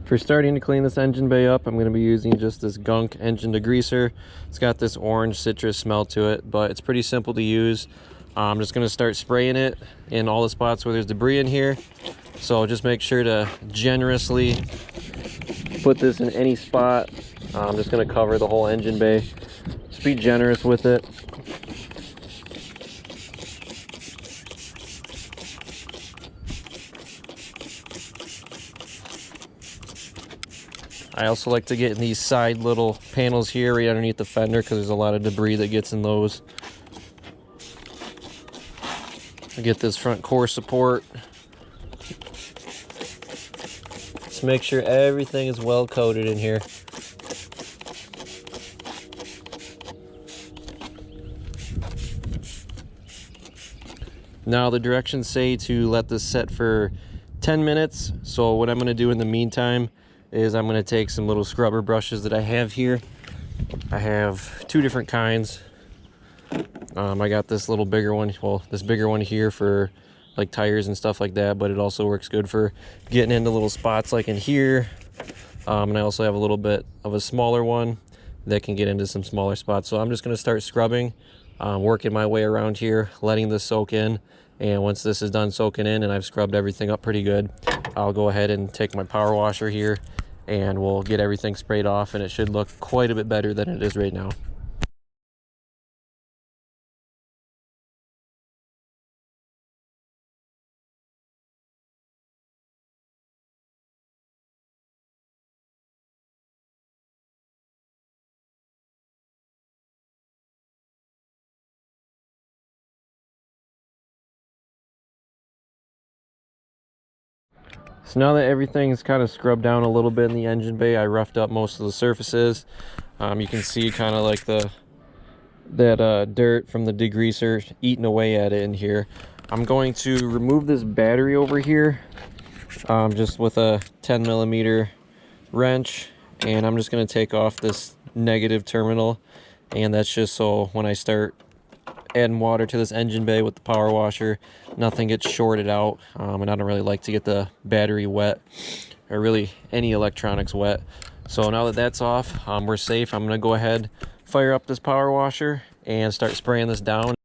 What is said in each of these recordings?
For starting to clean this engine bay up, I'm going to be using just this Gunk engine degreaser. It's got this orange citrus smell to it, but it's pretty simple to use. I'm just going to start spraying it in all the spots where there's debris in here. So just make sure to generously put this in any spot. I'm just going to cover the whole engine bay. Just be generous with it. I also like to get in these side little panels here right underneath the fender because there's a lot of debris that gets in those. I get this front core support. Just make sure everything is well coated in here. Now the directions say to let this set for 10 minutes. So what I'm going to do in the meantime is I'm going to take some little scrubber brushes that I have here. I have two different kinds. I got this little bigger one, well, this bigger one here for like tires and stuff like that, but it also works good for getting into little spots like in here. And I also have a little bit of a smaller one that can get into some smaller spots. So I'm just going to start scrubbing, working my way around here, letting this soak in. And once this is done soaking in and I've scrubbed everything up pretty good, I'll go ahead and take my power washer here and we'll get everything sprayed off, and it should look quite a bit better than it is right now. So now that everything's kind of scrubbed down a little bit in the engine bay, I roughed up most of the surfaces. You can see kind of like that dirt from the degreaser eating away at it in here. I'm going to remove this battery over here just with a 10mm wrench, and I'm just going to take off this negative terminal, and that's just so when I start adding water to this engine bay with the power washer, nothing gets shorted out. And I don't really like to get the battery wet, or really any electronics wet. So now that that's off, we're safe. I'm gonna go ahead, fire up this power washer and start spraying this down.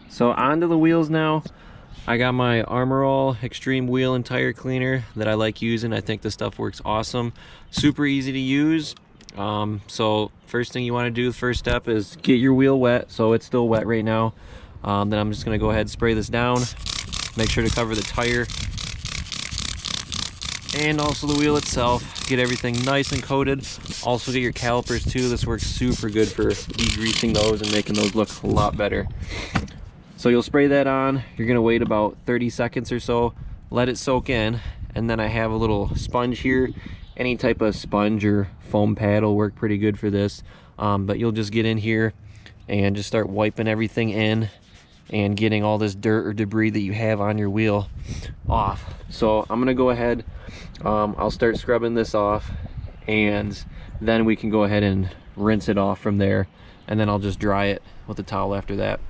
So onto the wheels now. I got my Armor All Extreme Wheel and Tire Cleaner that I like using. I think this stuff works awesome. Super easy to use. So first thing you want to do, the first step is get your wheel wet. So it's still wet right now. Then I'm just gonna go ahead and spray this down. Make sure to cover the tire and also the wheel itself. Get everything nice and coated. Also get your calipers too. This works super good for degreasing those and making those look a lot better. So you'll spray that on. You're gonna wait about 30 seconds or so, let it soak in, and then I have a little sponge here. Any type of sponge or foam pad will work pretty good for this. But you'll just get in here and just start wiping everything in and getting all this dirt or debris that you have on your wheel off. So I'm gonna go ahead, I'll start scrubbing this off, and then we can go ahead and rinse it off from there, and then I'll just dry it with a towel after that.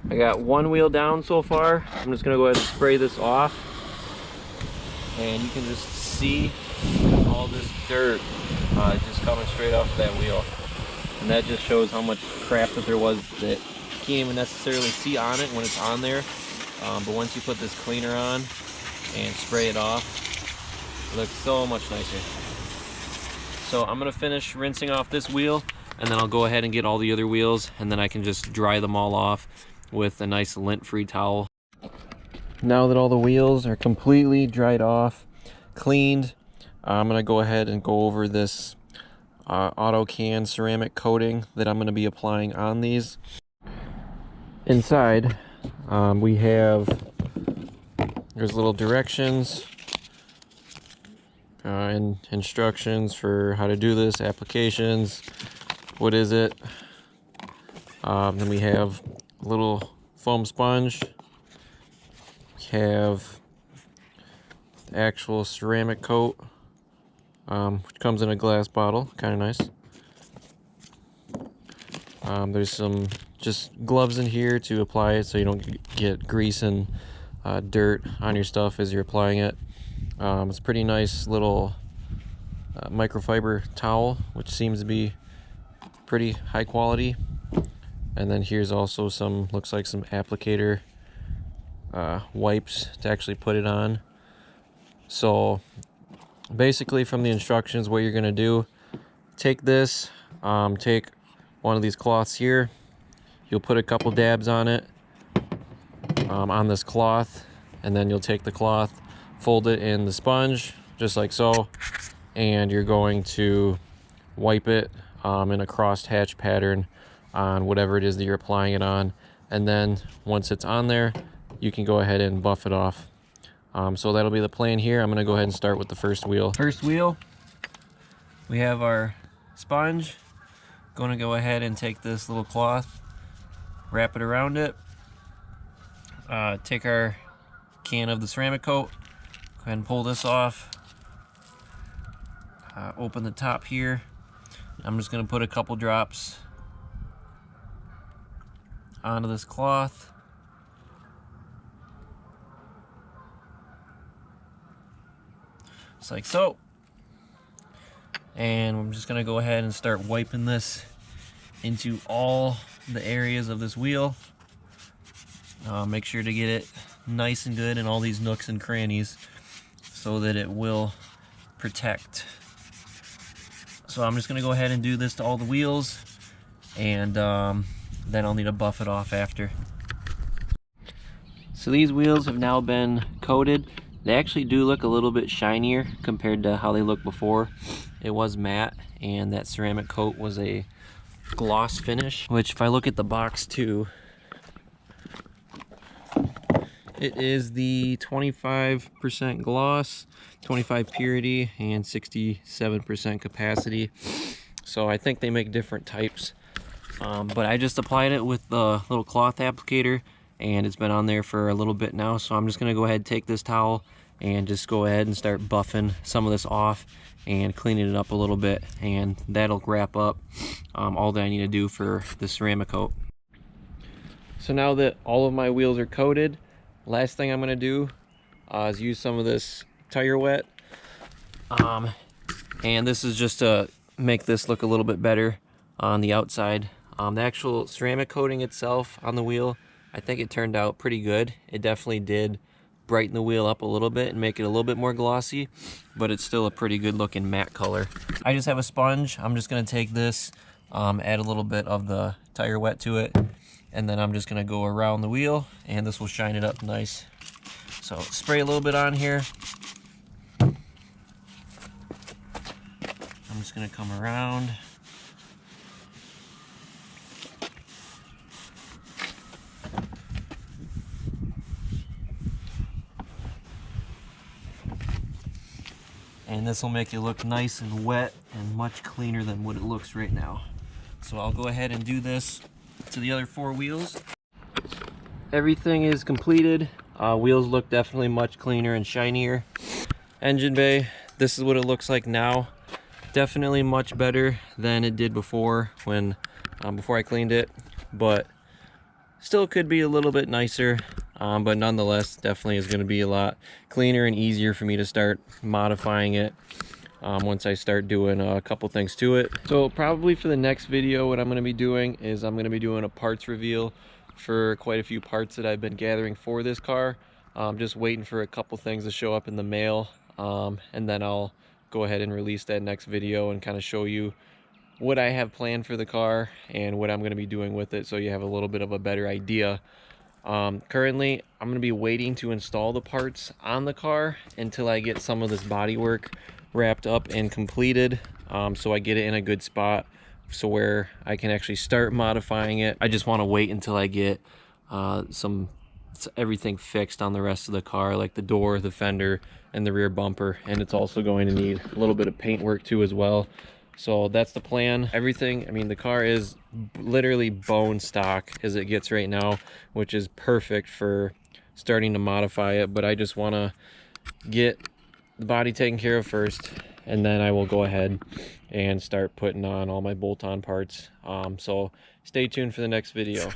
I got one wheel down so far. I'm just gonna go ahead and spray this off, and you can just see all this dirt just coming straight off that wheel, and that just shows how much crap that there was that you can't even necessarily see on it when it's on there. But once you put this cleaner on and spray it off, it looks so much nicer. So I'm gonna finish rinsing off this wheel, and then I'll go ahead and get all the other wheels, and then I can just dry them all off with a nice lint-free towel. Now that all the wheels are completely dried off, cleaned, I'm gonna go ahead and go over this AutoCan ceramic coating that I'm gonna be applying on these. Inside, we have, there's little directions and instructions for how to do this, applications, what is it. Then we have a little foam sponge. We have the actual ceramic coat, which comes in a glass bottle, kind of nice. There's some just gloves in here to apply it so you don't get grease and dirt on your stuff as you're applying it. It's a pretty nice little microfiber towel, which seems to be pretty high quality. And then here's also some, looks like some applicator wipes to actually put it on. So basically from the instructions, what you're gonna do, take this, take one of these cloths here, you'll put a couple dabs on it, on this cloth, and then you'll take the cloth, fold it in the sponge, just like so, and you're going to wipe it in a crossed hatch pattern on whatever it is that you're applying it on, and then once it's on there, you can go ahead and buff it off. So that'll be the plan here. I'm gonna go ahead and start with the first wheel. First wheel, we have our sponge. Gonna go ahead and take this little cloth, wrap it around it, take our can of the ceramic coat, go ahead and pull this off, open the top here. I'm just gonna put a couple drops onto this cloth. Just like so. And I'm just gonna go ahead and start wiping this into all the areas of this wheel. Make sure to get it nice and good in all these nooks and crannies so that it will protect. So I'm just gonna go ahead and do this to all the wheels, and then I'll need to buff it off after. So these wheels have now been coated. They actually do look a little bit shinier compared to how they looked before. It was matte, and that ceramic coat was a gloss finish, which if I look at the box too, it is the 25% gloss, 25 purity, and 67% capacity. So I think they make different types. But I just applied it with the little cloth applicator, and it's been on there for a little bit now. So I'm just gonna go ahead and take this towel and just go ahead and start buffing some of this off and cleaning it up a little bit, and that'll wrap up all that I need to do for the ceramic coat. So now that all of my wheels are coated, last thing I'm gonna do is use some of this tire wet, and this is just to make this look a little bit better on the outside. The actual ceramic coating itself on the wheel, I think it turned out pretty good. It definitely did brighten the wheel up a little bit and make it a little bit more glossy, but it's still a pretty good looking matte color. I just have a sponge. I'm just gonna take this, add a little bit of the tire wet to it, and then I'm just gonna go around the wheel and this will shine it up nice. So spray a little bit on here. I'm just gonna come around. And this will make it look nice and wet and much cleaner than what it looks right now. So I'll go ahead and do this to the other 4 wheels. Everything is completed. Wheels look definitely much cleaner and shinier. Engine bay, this is what it looks like now. Definitely much better than it did before when before I cleaned it, but still could be a little bit nicer. But nonetheless, definitely is going to be a lot cleaner and easier for me to start modifying it once I start doing a couple things to it. So probably for the next video, what I'm going to be doing is I'm going to be doing a parts reveal for quite a few parts that I've been gathering for this car. Just waiting for a couple things to show up in the mail, and then I'll go ahead and release that next video and kind of show you what I have planned for the car and what I'm going to be doing with it, so you have a little bit of a better idea. Currently I'm going to be waiting to install the parts on the car until I get some of this body work wrapped up and completed, so I get it in a good spot so where I can actually start modifying it. I just want to wait until I get everything fixed on the rest of the car, like the door, the fender, and the rear bumper, and it's also going to need a little bit of paint work too as well. So that's the plan. Everything, I mean, the car is literally bone stock as it gets right now, which is perfect for starting to modify it, but I just want to get the body taken care of first, and then I will go ahead and start putting on all my bolt-on parts. So stay tuned for the next video.